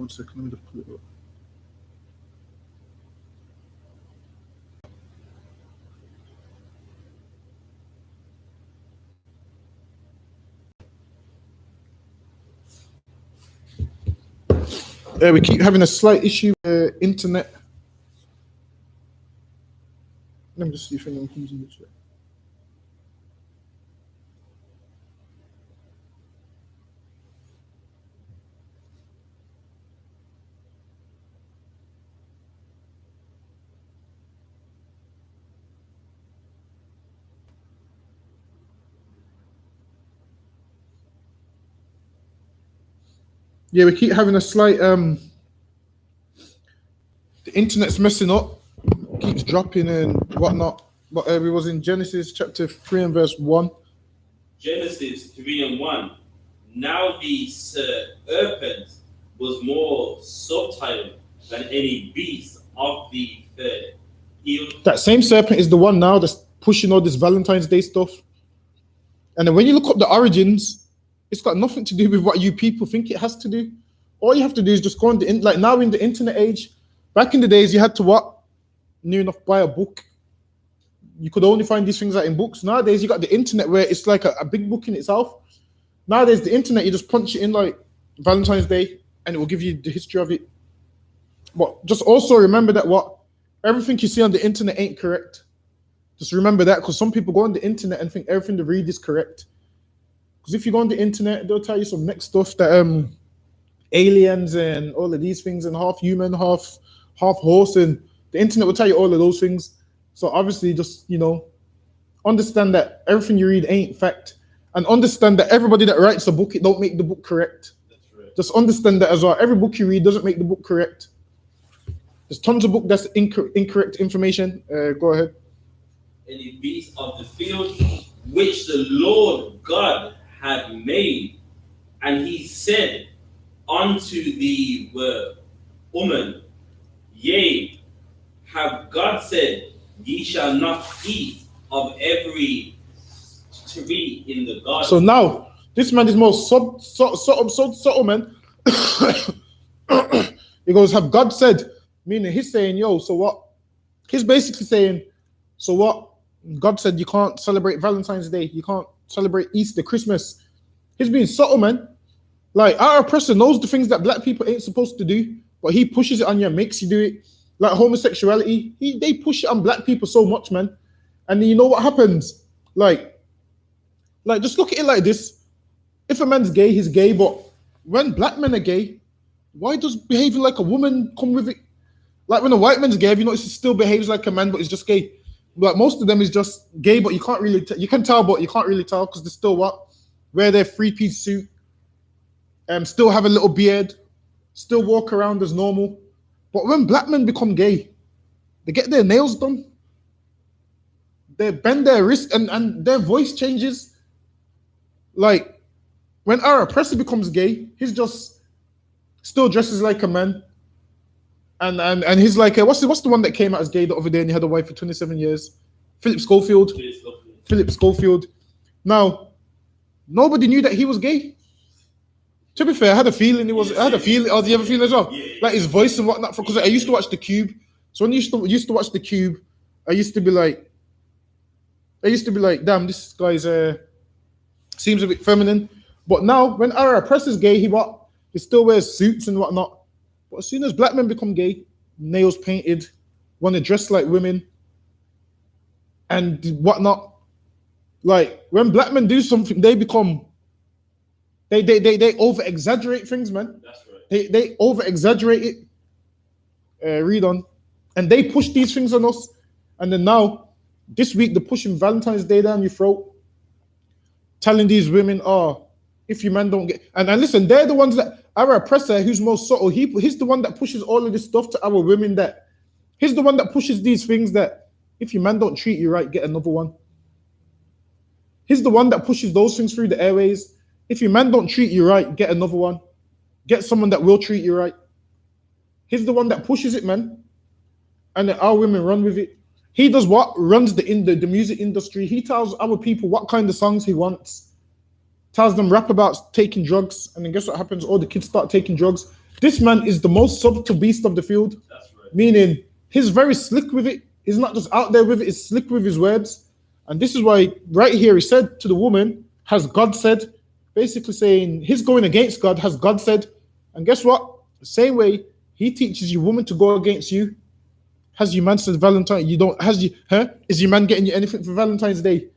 1 second, let me just pull it up. We keep having a slight issue with internet. Let me just see if anyone comes in the chat. Yeah, we keep having a slight the internet's messing up, keeps dropping and whatnot. But we was in Genesis chapter 3 and verse 1. Genesis 3 and 1. Now the serpent was more subtle than any beast of the field. That same serpent is the one now that's pushing all this Valentine's Day stuff. And then when you look up the origins, it's got nothing to do with what you people think it has to do. All you have to do is just go on the like now in the internet age. Back in the days, you had to what? Near enough buy a book. You could only find these things out in books. Nowadays, you got the internet where it's like a big book in itself. Nowadays, the internet, you just punch it in like Valentine's Day, and it will give you the history of it. But just also remember that what everything you see on the internet ain't correct. Just remember that, because some people go on the internet and think everything they read is correct. Because if you go on the internet, they'll tell you some next stuff that aliens and all of these things and half human, half horse, and the internet will tell you all of those things. So obviously, just understand that everything you read ain't fact, and understand that everybody that writes a book, it don't make the book correct. That's right. Just understand that as well. Every book you read doesn't make the book correct. There's tons of book that's incorrect information. Go ahead. Any beast of the field which the Lord God had made, and he said unto the woman, yea, have God said, ye shall not eat of every tree in the garden. So now this man is more subtle, man. He goes, have God said, meaning he's saying, yo, so what? He's basically saying, so what? God said you can't celebrate Valentine's Day, you can't celebrate Easter, Christmas. He's being subtle, man. Like, our oppressor knows the things that black people ain't supposed to do, but he pushes it on you and makes you do it. Like homosexuality, they push it on black people so much, man. And you know what happens? Like just look at it like this. If a man's gay, he's gay, but when black men are gay, why does behaving like a woman come with it? Like when a white man's gay, have you noticed he still behaves like a man, but he's just gay? Like most of them is just gay, but you can't really you can tell, but you can't really tell because they still what? Wear their three-piece suit, still have a little beard, still walk around as normal. But when black men become gay, they get their nails done, they bend their wrist, and their voice changes. Like when our oppressor becomes gay, he's just still dresses like a man. And he's like, what's the one that came out as gay the other day and he had a wife for 27 years? Philip Schofield. Now, nobody knew that he was gay. To be fair, I had a feeling he was. I had a feeling. Oh, do you have a feeling as well? Yeah. Like his voice and whatnot. Because I used to watch The Cube. So when I used to watch The Cube, I used to be like, damn, this guy's seems a bit feminine. But now, when our oppressor's gay, he still wears suits and whatnot. But as soon as black men become gay, nails painted, want to dress like women, and whatnot. Like when black men do something, they become. They over exaggerate things, man. That's right. They over exaggerate it. Read on, and they push these things on us. And then now, this week they're pushing Valentine's Day down your throat, telling these women, "Oh, if your man don't get," and listen, they're the ones that our oppressor, who's most subtle. He's the one that pushes all of this stuff to our women. That he's the one that pushes these things that if your man don't treat you right, get another one. He's the one that pushes those things through the airways. If your man don't treat you right, get another one. Get someone that will treat you right. He's the one that pushes it, man. And then our women run with it. He does what? Runs the music industry. He tells our people what kind of songs he wants. Tells them rap about taking drugs. And then guess what happens? All the kids start taking drugs. This man is the most subtle beast of the field. That's right. Meaning, he's very slick with it. He's not just out there with it, he's slick with his words. And this is why, right here, he said to the woman, has God said? Basically saying, he's going against God, has God said? And guess what? The same way he teaches you, woman, to go against you. Has your man said Valentine? You don't, has you, huh? Is your man getting you anything for Valentine's Day?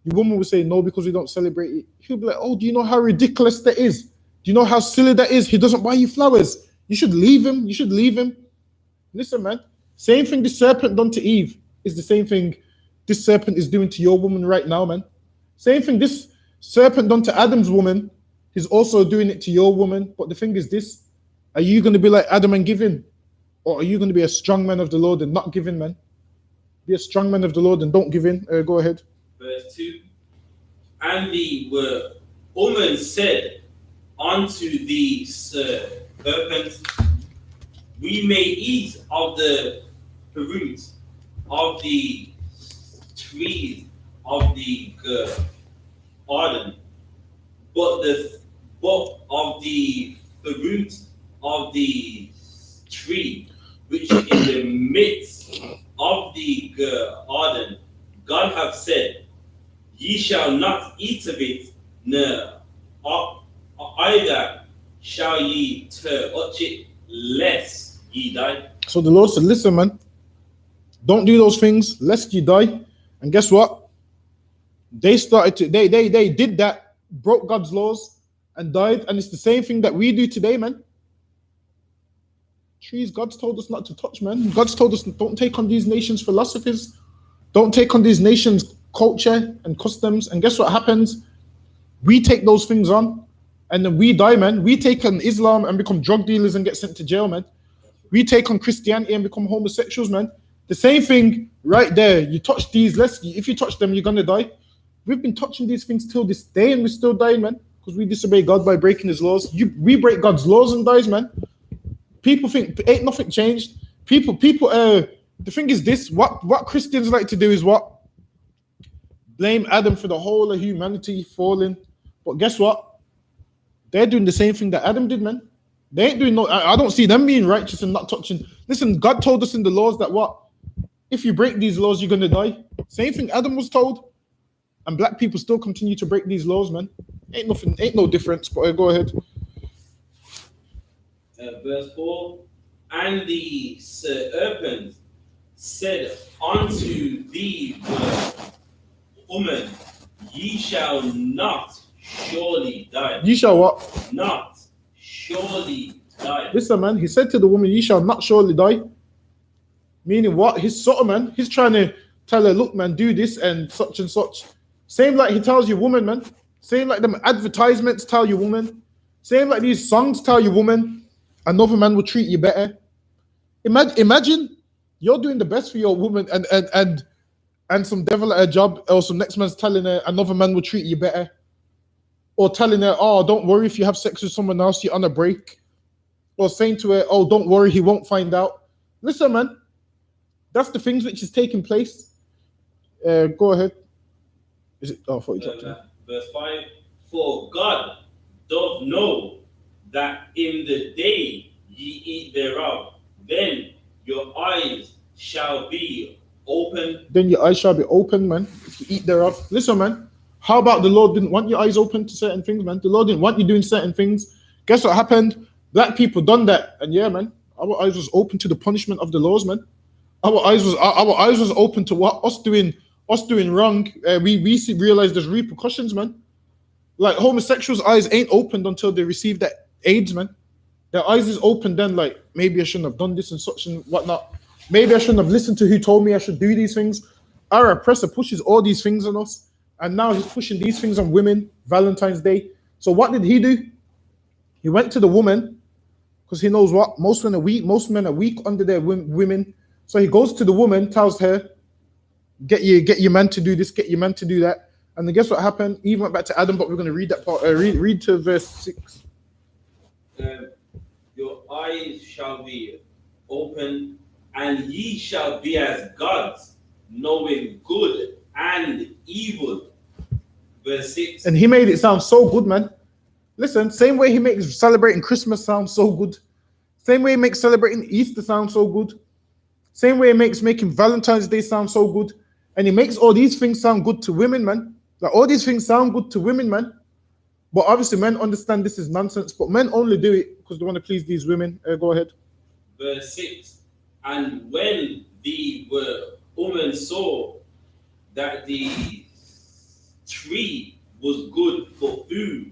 Your woman will say, no, because we don't celebrate it. He'll be like, oh, do you know how ridiculous that is? Do you know how silly that is? He doesn't buy you flowers. You should leave him. You should leave him. Listen, man. Same thing the serpent done to Eve is the same thing this serpent is doing to your woman right now, man. Same thing this serpent done to Adam's woman, he's also doing it to your woman. But the thing is this, are you going to be like Adam and give in? Or are you going to be a strong man of the Lord and not give in, man? Be a strong man of the Lord and don't give in. Go ahead. Verse 2. And the woman said unto the serpent, we may eat of the fruit of the trees of the garden, but of the fruit of the tree which in the midst of the garden, God hath said, ye shall not eat of it, either shall ye touch it, lest ye die. So the Lord said, listen, man, don't do those things lest you die. And guess what? They did that, broke God's laws and died. And it's the same thing that we do today, man. Trees, God's told us not to touch, man. God's told us don't take on these nations' philosophies. Don't take on these nations' culture and customs. And guess what happens? We take those things on and then we die, man. We take on Islam and become drug dealers and get sent to jail, man. We take on Christianity and become homosexuals, man. The same thing right there. You touch these, if you touch them, you're going to die. We've been touching these things till this day and we're still dying, man. Because we disobey God by breaking his laws. We break God's laws and dies, man. People think ain't nothing changed. People, the thing is this, what Christians like to do is what? Blame Adam for the whole of humanity falling. But guess what? They're doing the same thing that Adam did, man. They ain't doing no, I don't see them being righteous and not touching. Listen, God told us in the laws that what? If you break these laws, you're going to die. Same thing Adam was told. And black people still continue to break these laws, man. Ain't no difference, but go ahead. Verse 4, and the serpent said unto the woman, ye shall not surely die. Ye shall what? Not surely die. Listen, man, he said to the woman, ye shall not surely die. Meaning what? He's subtle, man. He's trying to tell her, look, man, do this and such and such. Same like he tells you, woman, man. Same like them advertisements tell you, woman. Same like these songs tell you, woman. Another man will treat you better. Imagine you're doing the best for your woman and some devil at a job or some next man's telling her another man will treat you better. Or telling her, oh, don't worry if you have sex with someone else, you're on a break. Or saying to her, oh, don't worry, he won't find out. Listen, man, that's the things which is taking place. Go ahead. Is it? Oh, I thought you dropped it. Verse 5, for God doth know that in the day ye eat thereof, then your eyes shall be open. Then your eyes shall be open, man, if you eat thereof. Listen, man, how about the Lord didn't want your eyes open to certain things, man? The Lord didn't want you doing certain things. Guess what happened? Black people done that. And yeah, man, our eyes was open to the punishment of the laws, man. Our eyes was open to what? Us doing wrong. We realized there's repercussions, man. Like homosexuals' eyes ain't opened until they receive that AIDS, man. Their eyes is open then, like, maybe I shouldn't have done this and such and whatnot. Maybe I shouldn't have listened to who told me I should do these things. Our oppressor pushes all these things on us. And now he's pushing these things on women, Valentine's Day. So what did he do? He went to the woman, because he knows what? Most men are weak under their women. So he goes to the woman, tells her, get your man to do this, get your man to do that. And then guess what happened? Eve went back to Adam, but we're going to read that part. Read to verse 6. Your eyes shall be open, and ye shall be as gods, knowing good and evil. Verse 6. And he made it sound so good, man. Listen, same way he makes celebrating Christmas sound so good. Same way it makes celebrating Easter sound so good. Same way it makes making Valentine's Day sound so good. And it makes all these things sound good to women, man. Like all these things sound good to women, man. But obviously, men understand this is nonsense. But men only do it because they want to please these women. Go ahead. Verse 6. And when the woman saw that the tree was good for food,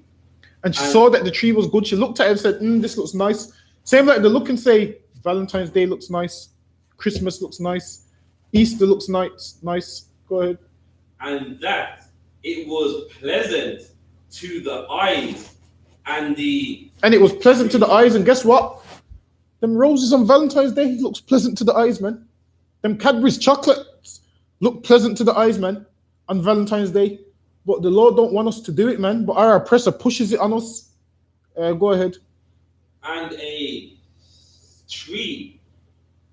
and she saw that the tree was good, she looked at it and said, this looks nice. Same like they look and say, Valentine's Day looks nice, Christmas looks nice, Easter looks nice. Go ahead. And that it was pleasant to the eyes, and it was pleasant to the eyes, and guess what? Them roses on Valentine's Day looks pleasant to the eyes, man. Them Cadbury's chocolates look pleasant to the eyes, man, on Valentine's Day. But the Lord don't want us to do it, man. But our oppressor pushes it on us. Go ahead. And a tree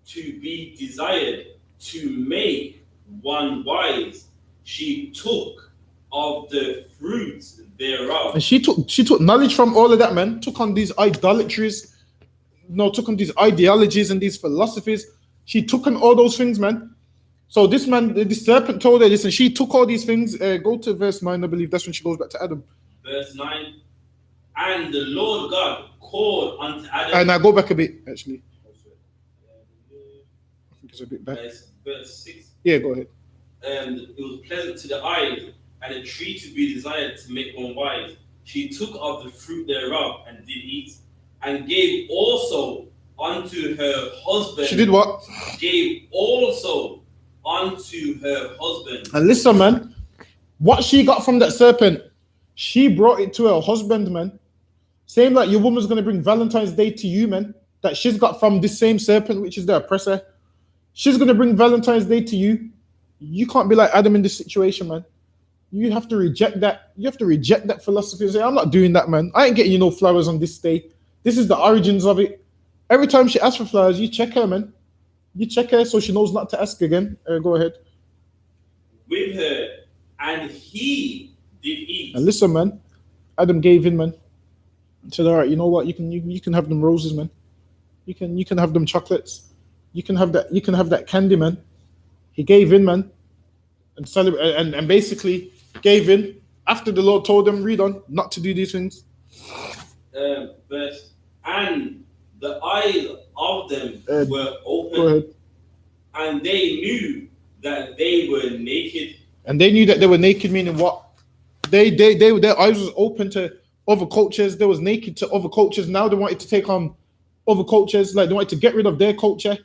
to be desired to make one wise, she took of the fruits thereof. And she took knowledge from all of that, man. Took on these idolatries, took on these ideologies and these philosophies. She took on all those things, man. So this man, the serpent told her this, and she took all these things. Go to verse 9, I believe. That's when she goes back to Adam. Verse 9. And the Lord God called unto Adam. And I go back a bit, actually. I think it's a bit back. Verse 6. Yeah, go ahead. And it was pleasant to the eyes, and a tree to be desired to make one wise. She took of the fruit thereof and did eat, and gave also unto her husband. She did what? Gave also unto her husband. And listen, man, what she got from that serpent, she brought it to her husband, man. Same like your woman's going to bring Valentine's Day to you, man, that she's got from this same serpent, which is the oppressor. She's going to bring Valentine's Day to you. You can't be like Adam in this situation, man. You have to reject that. You have to reject that philosophy and say, I'm not doing that, man. I ain't getting you no flowers on this day. This is the origins of it. Every time she asks for flowers, you check her, man. You check her so she knows not to ask again. Go ahead. With her, and he did eat. And listen, man, Adam gave in, man. He said, all right, you know what? You can have them roses, man. You can have them chocolates. You can have that candy, man. He gave in, man, and celebrate and basically gave in after the Lord told them, read on, not to do these things. Verse, and the eyes of them were open. Go ahead. And they knew that they were naked. And they knew that they were naked, meaning what? Their eyes was open to other cultures. They was naked to other cultures. Now they wanted to take on other cultures. Like they wanted to get rid of their culture.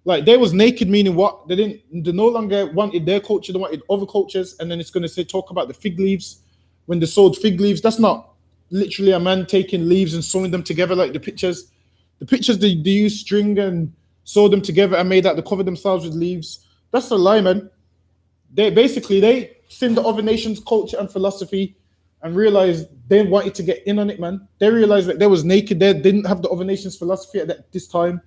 Like they was naked, meaning what? They no longer wanted their culture. They wanted other cultures. And then it's going to say, talk about the fig leaves. When they sewed fig leaves, that's not literally a man taking leaves and sewing them together like the pictures. The pictures, they use string and sewed them together and made that to cover themselves with leaves. That's a lie, man. They seen the other nations' culture and philosophy and realized they wanted to get in on it, man. They realized that they was naked. They didn't have the other nations' philosophy at this time.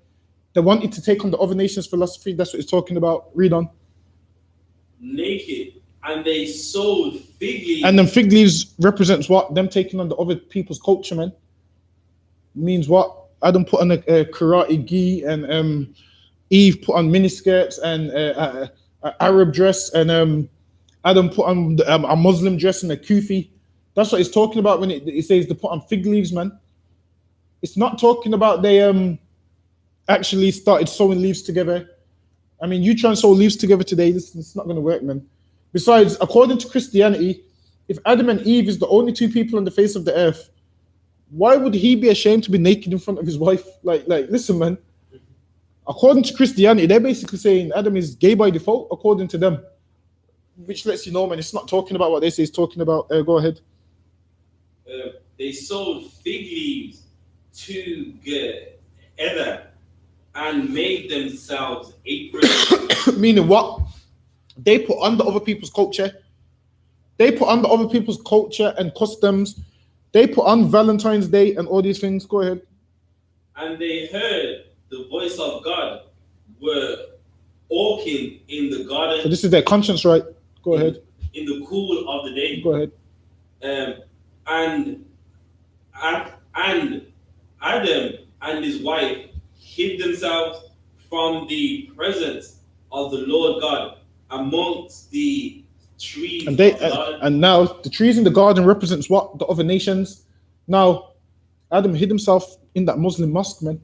They wanted to take on the other nations' philosophy. That's what it's talking about. Read on. Naked, and they sewed fig leaves. And then fig leaves represents what? Them taking on the other people's culture, man. Means what? Adam put on a karate gi, and Eve put on miniskirts and a Arab dress, and Adam put on a Muslim dress and a kufi. That's what it's talking about when it says they put on fig leaves, man. It's not talking about they actually started sewing leaves together. I mean, you try and sew leaves together today, it's not going to work, man. Besides, according to Christianity, if Adam and Eve is the only two people on the face of the earth, why would he be ashamed to be naked in front of his wife? Like, listen, man. According to Christianity, they're basically saying Adam is gay by default, according to them. Which lets you know, man, it's not talking about what they say it's talking about. Go ahead. They sewed fig leaves together and made themselves aprons. Meaning what? They put on the other people's culture. They put on the other people's culture and customs. They put on Valentine's Day and all these things. Go ahead. And they heard the voice of God were walking in the garden. So this is their conscience, right? Go ahead. In the cool of the day. Go ahead. And Adam and his wife hid themselves from the presence of the Lord God amongst the trees And they of the garden. and now the trees in the garden represents what? The other nations. Now Adam hid himself in that Muslim mosque, man.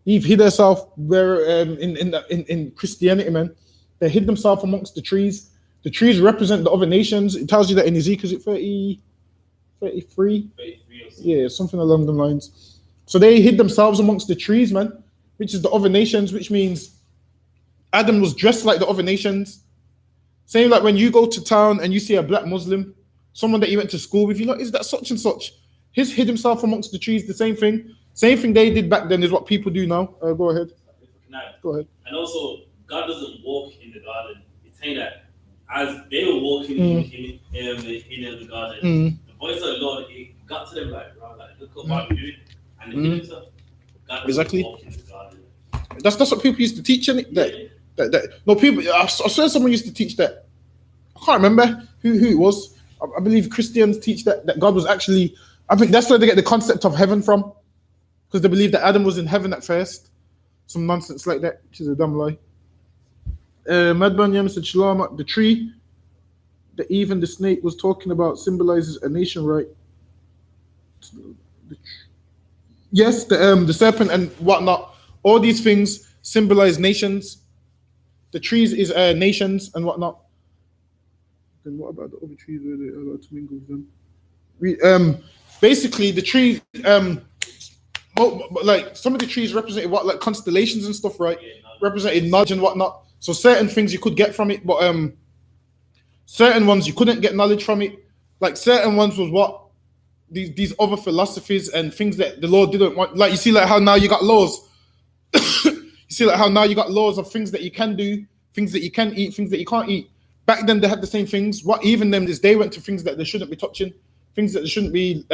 Eve hid herself where in Christianity, man. They hid themselves amongst the trees. The trees represent the other nations. It tells you that in Ezekiel, is it 30, 33? 33 or so. Yeah, something along the lines. So they hid themselves amongst the trees, man, which is the other nations, which means Adam was dressed like the other nations. Same like when you go to town and you see a black Muslim, someone that you went to school with, you're like, is that such and such? He's hid himself amongst the trees, the same thing. Same thing they did back then is what people do now. Go ahead. Go ahead. And also, God doesn't walk in the garden. It's saying that as they were walking in the garden, the voice of the Lord, it got to them like, bro, like, look what I'm doing. And they did himself. God doesn't Exactly. walk in the garden. That's what people used to teach, innit? No, people. I swear someone used to teach that. I can't remember who it was. I believe Christians teach that God was actually. I think that's where they get the concept of heaven from, because they believe that Adam was in heaven at first. Some nonsense like that, which is a dumb lie. Madman Yam said, Shalom, the tree that even the snake was talking about symbolizes a nation, right? Yes, the serpent and whatnot. All these things symbolize nations. The trees is nations and whatnot. Then what about the other trees where they are allowed to mingle with them? Basically the trees, like some of the trees represented what, like constellations and stuff, right? Represented knowledge and whatnot. So certain things you could get from it, but certain ones you couldn't get knowledge from it. Like certain ones was what these other philosophies and things that the Lord didn't want. Like you see, like how now you got laws. You see, like how now you got laws of things that you can do, things that you can eat, things that you can't eat. Back then they had the same things. What even them is they went to things that they shouldn't be touching, things that they shouldn't be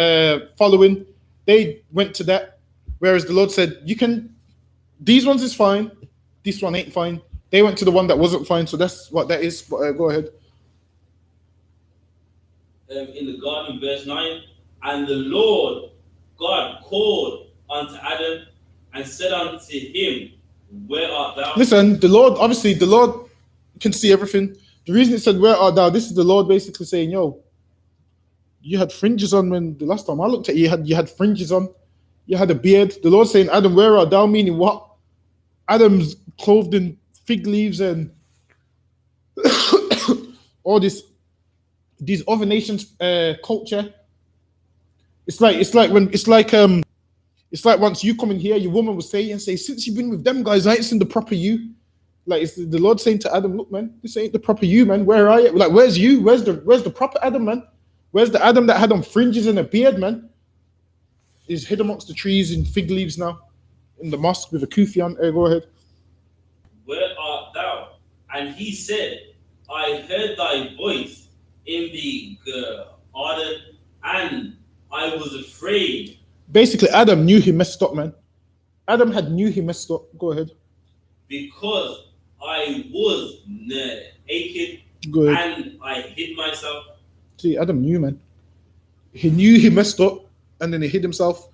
following. They went to that. Whereas the Lord said, you can, these ones is fine, this one ain't fine. They went to the one that wasn't fine, so that's what that is. But go ahead. In the garden, verse 9, and the Lord God called unto Adam and said unto him, where art thou? Listen, the Lord can see everything. The reason it said, where art thou? This is the Lord basically saying, yo, you had fringes on when the last time I looked at you, you had fringes on. You had a beard. The Lord saying, Adam, where art thou? Meaning what? Adam's clothed in fig leaves and all these other nations' culture. It's like once you come in here, your woman will say, since you've been with them guys, I ain't seen the proper you. Like it's the Lord saying to Adam, look, man, this ain't the proper you, man. Where are you? Like, where's you? Where's the proper Adam, man? Where's the Adam that had on fringes and a beard, man? He's hid amongst the trees in fig leaves now, in the mosque with a kufi on. Go ahead. Where art thou? And he said, I heard thy voice in the garden, and I was afraid. Basically, Adam knew he messed up, man. Adam knew he messed up. Go ahead. Because I was naked and I hid myself. See, Adam knew, man. He knew he messed up and then he hid himself.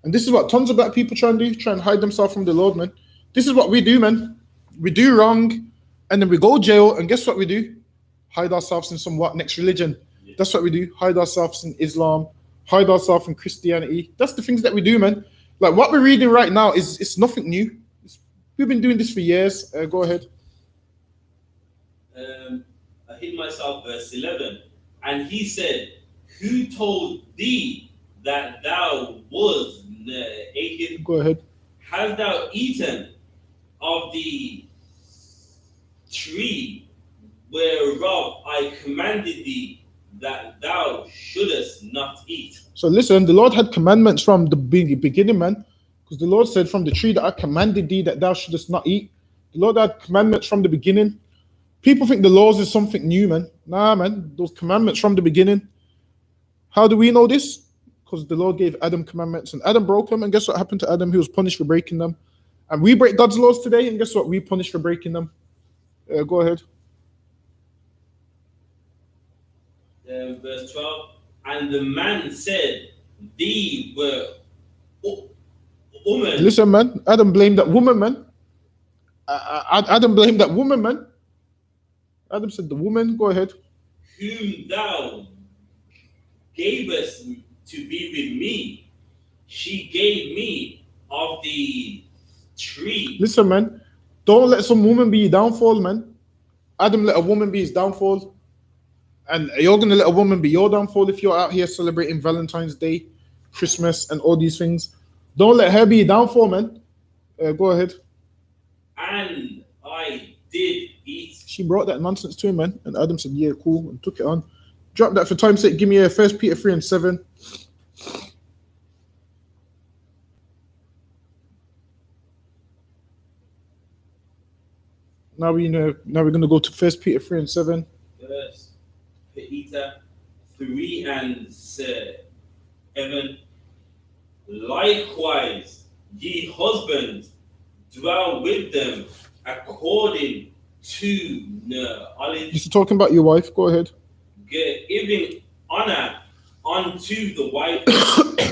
And this is what tons of black people try and do, try and hide themselves from the Lord, man. This is what we do, man. We do wrong and then we go jail, and guess what we do? Hide ourselves in some next religion. Yeah. That's what we do. Hide ourselves in Islam, hide ourselves in Christianity. That's the things that we do, man. Like what we're reading right now it's nothing new. We've been doing this for years. Go ahead. I hid myself, verse 11. And he said, who told thee that thou was naked? Go ahead. Hast thou eaten of the tree whereof I commanded thee that thou shouldest not eat? So listen, the Lord had commandments from the beginning, man. Because the Lord said, from the tree that I commanded thee that thou shouldest not eat. The Lord had commandments from the beginning. People think the laws is something new, man. Nah, man. Those commandments from the beginning. How do we know this? Because the Lord gave Adam commandments and Adam broke them. And guess what happened to Adam? He was punished for breaking them. And we break God's laws today. And guess what? We punish for breaking them. Go ahead. Verse 12. And the man said, thee were woman Listen, man. Adam blamed that woman, man. Adam blamed that woman, man. Adam said the woman. Go ahead. whom thou gavest to be with me, she gave me of the tree. Listen, man. Don't let some woman be your downfall, man. Adam let a woman be his downfall. And you're going to let a woman be your downfall if you're out here celebrating Valentine's Day, Christmas, and all these things. Don't let her be your downfall, man. Go ahead. And I did eat. She brought that nonsense to him, man. And Adam said, yeah, cool, and took it on. Drop that for time's sake. Give me a 1 Peter 3 and 7. Now we're going to go to 1 Peter 3 and 7. Verse Peter 3 and 7. Likewise, ye husbands, dwell with them according to knowledge, You're talking about your wife. Go ahead. giving honor unto the wife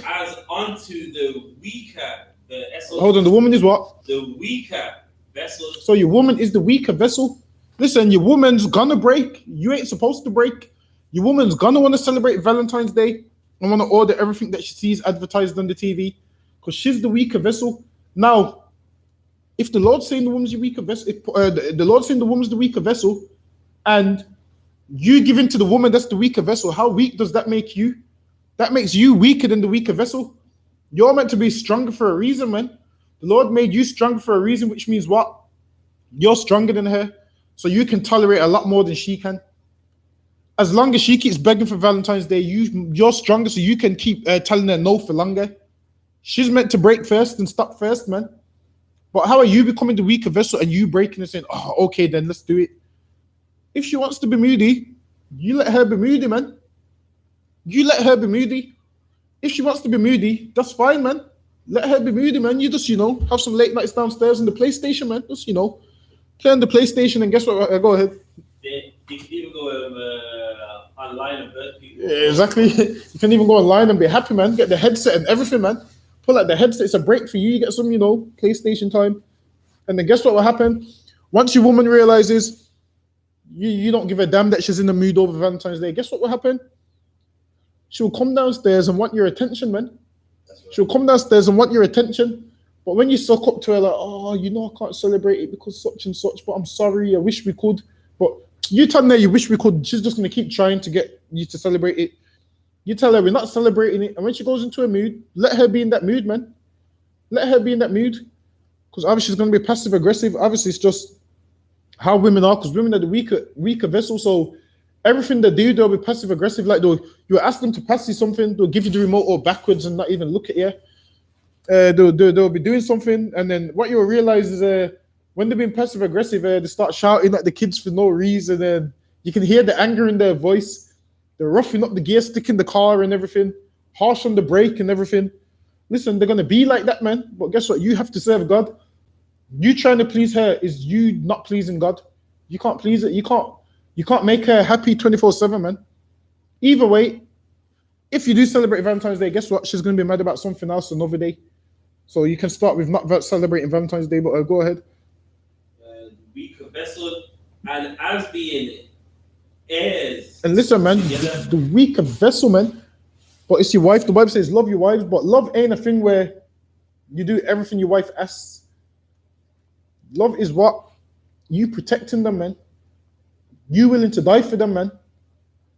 as unto the weaker vessel. Hold on. The woman is what? The weaker vessel. So your woman is the weaker vessel. Listen, your woman's gonna break. You ain't supposed to break. Your woman's gonna want to celebrate Valentine's Day and want to order everything that she sees advertised on the TV because she's the weaker vessel. Now, if the Lord's saying the woman's the weaker vessel, if the Lord's saying the woman's the weaker vessel, and you give in to the woman that's the weaker vessel, how weak does that make you? That makes you weaker than the weaker vessel. You're meant to be stronger for a reason, man. The Lord made you stronger for a reason, which means what? You're stronger than her, so you can tolerate a lot more than she can. As long as she keeps begging for Valentine's Day, you're stronger, so you can keep telling her no for longer. She's meant to break first and stop first, man. But how are you becoming the weaker vessel and you breaking and saying, oh, okay, then let's do it? If she wants to be moody, you let her be moody, man. You let her be moody. If she wants to be moody, that's fine, man. Let her be moody, man. You just, have some late nights downstairs on the PlayStation, man. Just, play on the PlayStation and guess what? Go ahead. You can even go online and hurt people. Yeah, exactly. You can even go online and be happy, man. Get the headset and everything, man. Pull out the headset. It's a break for you. You get some, PlayStation time. And then guess what will happen? Once your woman realizes you don't give a damn that she's in the mood over Valentine's Day, guess what will happen? She'll come downstairs and want your attention, man. Right. She'll come downstairs and want your attention. But when you suck up to her like, oh, I can't celebrate it because such and such, but I'm sorry, I wish we could. But you tell her you wish we could, she's just going to keep trying to get you to celebrate it. You tell her we're not celebrating it. And when she goes into a mood, let her be in that mood, man. Let her be in that mood. Because obviously she's going to be passive aggressive. Obviously it's just how women are, because women are the weaker vessel. So everything they do, they'll be passive aggressive. Like you ask them to pass you something, they'll give you the remote or backwards and not even look at you. They'll be doing something, and then what you'll realize is when they're being passive aggressive, they start shouting at the kids for no reason, and you can hear the anger in their voice. They're roughing up the gear stick in the car and everything, harsh on the brake and everything. Listen, they're gonna be like that, man. But guess what? You have to serve God. You trying to please her is you not pleasing God. You can't please it. You can't make her happy 24/7, man. Either way, if you do celebrate Valentine's Day, guess what? She's gonna be mad about something else another day. So you can start with not celebrating Valentine's Day, but go ahead. Weaker vessel, and as being heirs. And listen, man, the weaker vessel, man. But it's your wife. The Bible says love your wives, but love ain't a thing where you do everything your wife asks. Love is what? You protecting them, man. You willing to die for them, man.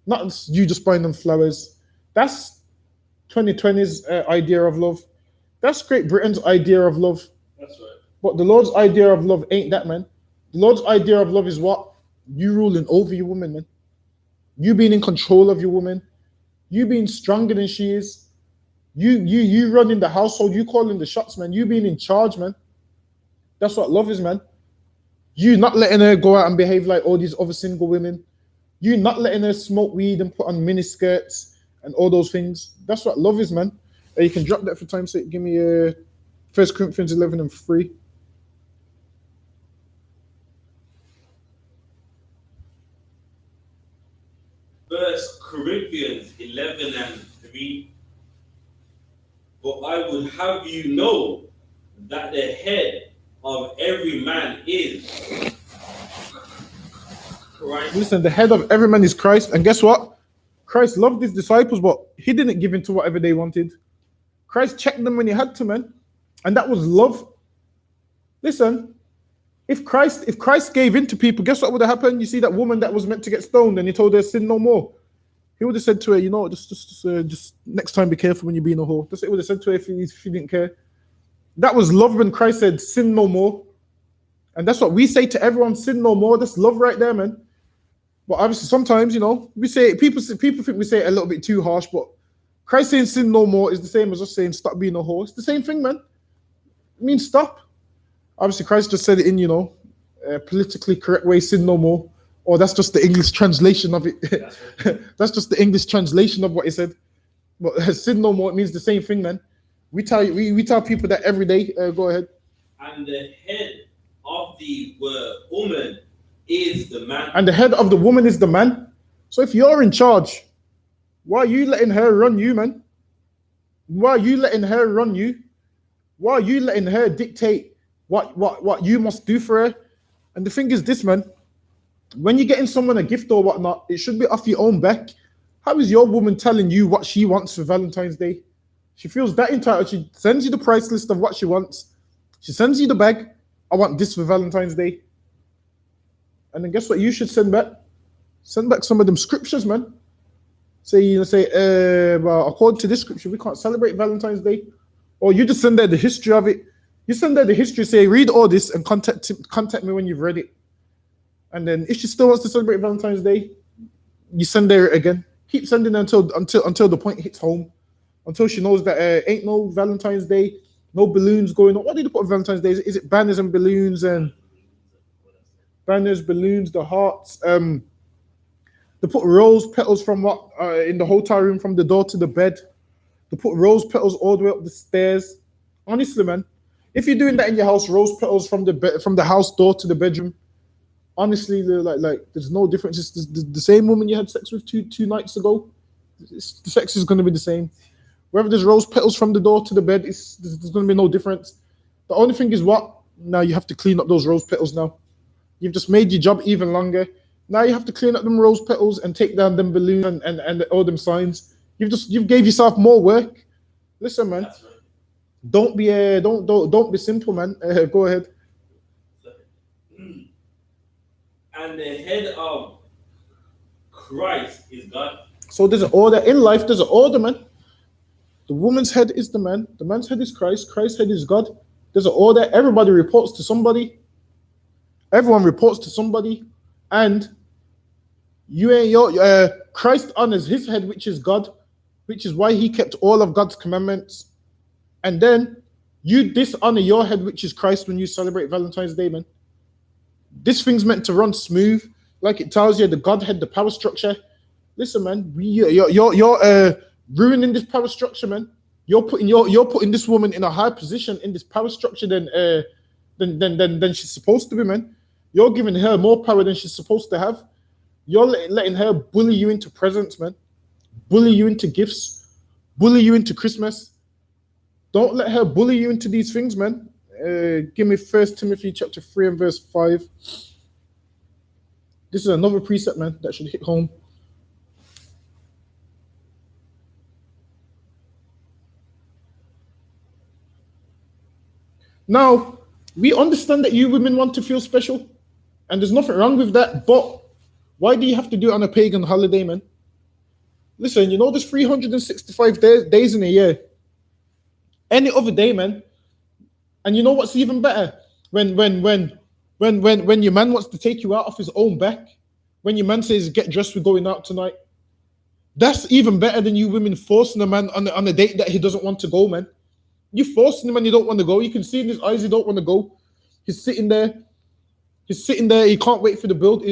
Not you just buying them flowers. That's 2020's idea of love. That's Great Britain's idea of love. That's right. But the Lord's idea of love ain't that, man. The Lord's idea of love is what? You ruling over your woman, man. You being in control of your woman. You being stronger than she is. You running the household. You calling the shots, man. You being in charge, man. That's what love is, man. You not letting her go out and behave like all these other single women. You not letting her smoke weed and put on mini skirts and all those things. That's what love is, man. You can drop that for time's sake. Give me 1 Corinthians 11 and 3. First Corinthians 11 and 3. But I would have you know that the head of every man is Christ. Listen, the head of every man is Christ. And guess what? Christ loved his disciples, but he didn't give in to whatever they wanted. Christ checked them when he had to, man. And that was love. Listen, if Christ gave in to people, guess what would have happened? You see that woman that was meant to get stoned and he told her sin no more. He would have said to her, you know, just next time be careful when you're being a whore. That's what he would have said to her if he didn't care. That was love when Christ said, sin no more. And that's what we say to everyone, sin no more. That's love right there, man. But obviously sometimes, you know, we say, people think we say it a little bit too harsh, but Christ saying sin no more is the same as us saying stop being a whore. It's the same thing, man. It means stop. Obviously Christ just said it in, you know, politically correct way, sin no more. Or that's just the English translation of it. That's just the English translation of what he said. But sin no more, it means the same thing, man. We tell people that every day. Go ahead. And the head of the woman is the man. And the head of the woman is the man. So if you're in charge, why are you letting her run you, man? Why are you letting her run you? Why are you letting her dictate what you must do for her? And the thing is this, man. When you're getting someone a gift or whatnot, it should be off your own back. How is your woman telling you what she wants for Valentine's Day? She feels that entitled. She sends you the price list of what she wants. She sends you the bag. I want this for Valentine's Day. And then guess what you should send back? Send back some of them scriptures, man. Well, according to this scripture, we can't celebrate Valentine's Day. Or you just send her the history of it. You send her the history, say, read all this and contact me when you've read it. And then if she still wants to celebrate Valentine's Day, you send her again. Keep sending her until the point hits home. Until she knows that ain't no Valentine's Day, no balloons going on. What do you put on Valentine's Day? Is it banners and balloons and banners, balloons, the hearts? They put rose petals from in the hotel room from the door to the bed. They put rose petals all the way up the stairs. Honestly, man, if you're doing that in your house, rose petals from the house door to the bedroom. Honestly, like there's no difference. It's the same woman you had sex with two nights ago. The sex is going to be the same. Whether there's rose petals from the door to the bed, there's going to be no difference. The only thing is what? Now you have to clean up those rose petals now. You've just made your job even longer. Now you have to clean up them rose petals and take down them balloons and all them signs. You've gave yourself more work. Listen, man. That's right. Don't be simple, man. Go ahead. And the head of Christ is God. So there's an order in life. There's an order, man. The woman's head is the man. The man's head is Christ. Christ's head is God. There's an order. Everybody reports to somebody. Everyone reports to somebody. And Christ honors his head, which is God, which is why he kept all of God's commandments. And then you dishonor your head, which is Christ, when you celebrate Valentine's Day, man. This thing's meant to run smooth, like it tells you, the Godhead, the power structure. Listen, man, you're ruining this power structure, man. You're putting this woman in a high position in this power structure than she's supposed to be, man. You're giving her more power than she's supposed to have. You're letting her bully you into presents, man. Bully you into gifts. Bully you into Christmas. Don't let her bully you into these things, man. Give me 1 Timothy chapter 3 and verse 5. This is another precept, man, that should hit home. Now, we understand that you women want to feel special, and there's nothing wrong with that, but why do you have to do it on a pagan holiday, man? Listen, you know there's 365 days in a year. Any other day, man. And you know what's even better? When your man wants to take you out off his own back, when your man says, get dressed, we're going out tonight. That's even better than you women forcing a man on a date that he doesn't want to go, man. You forcing him and you don't want to go. You can see in his eyes he don't want to go. He's sitting there. He can't wait for the bill.